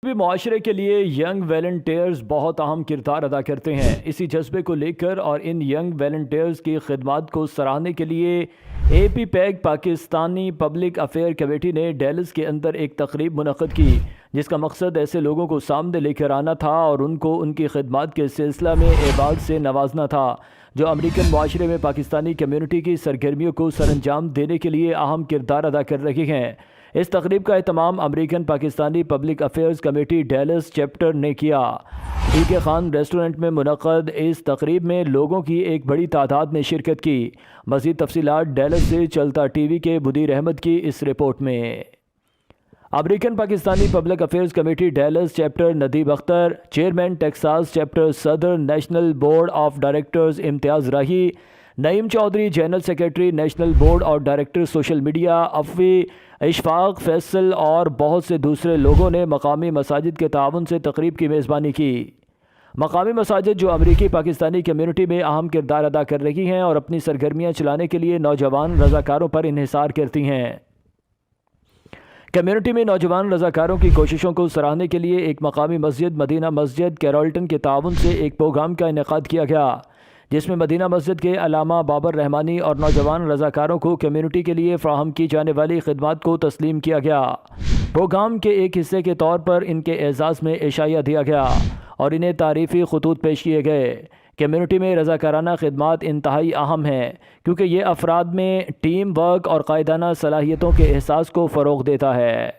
بھی معاشرے کے لیے ینگ والنٹیئرز بہت اہم کردار ادا کرتے ہیں۔ اسی جذبے کو لے کر اور ان ینگ والنٹیئرز کی خدمات کو سراہنے کے لیے A P PAC Pakistani public affair committee نے ڈیلس کے اندر ایک تقریب منعقد کی، جس کا مقصد ایسے لوگوں کو سامنے لے کر آنا تھا اور ان کو ان کی خدمات کے سلسلہ میں اعزاز سے نوازنا تھا، جو امریکن معاشرے میں پاکستانی کمیونٹی کی سرگرمیوں کو سر انجام دینے کے لیے اہم کردار ادا کر رہے ہیں۔ اس تقریب کا اہتمام American Pakistani public affairs committee Dallas chapter نے کیا۔ ڈی کے خان ریسٹورنٹ میں منعقد اس تقریب میں لوگوں کی ایک بڑی تعداد نے شرکت کی۔ مزید تفصیلات ڈیلس سے چلتا ٹی وی کے بدیر احمد کی اس رپورٹ میں۔ American Pakistani public affairs committee Dallas chapter Nadeeb Akhtar, chairman Texas chapter صدر national board of directors Imtiaz Rahi, Naeem Chaudhry general secretary national board of director social media افوی، اشفاق فیصل اور بہت سے دوسرے لوگوں نے مقامی مساجد کے تعاون سے تقریب کی میزبانی کی۔ مقامی مساجد جو امریکی پاکستانی کمیونٹی میں اہم کردار ادا کر رہی ہیں اور اپنی سرگرمیاں چلانے کے لیے نوجوان رضاکاروں پر انحصار کرتی ہیں۔ کمیونٹی میں نوجوان رضاکاروں کی کوششوں کو سراہنے کے لیے ایک مقامی مسجد مدینہ مسجد کیرولٹن کے تعاون سے ایک پروگرام کا انعقاد کیا گیا، جس میں مدینہ مسجد کے علامہ بابر رحمانی اور نوجوان رضاکاروں کو کمیونٹی کے لیے فراہم کی جانے والی خدمات کو تسلیم کیا گیا۔ پروگرام کے ایک حصے کے طور پر ان کے اعزاز میں عشائیہ دیا گیا اور انہیں تعریفی خطوط پیش کیے گئے۔ کمیونٹی میں رضاکارانہ خدمات انتہائی اہم ہیں، کیونکہ یہ افراد میں ٹیم ورک اور قائدانہ صلاحیتوں کے احساس کو فروغ دیتا ہے۔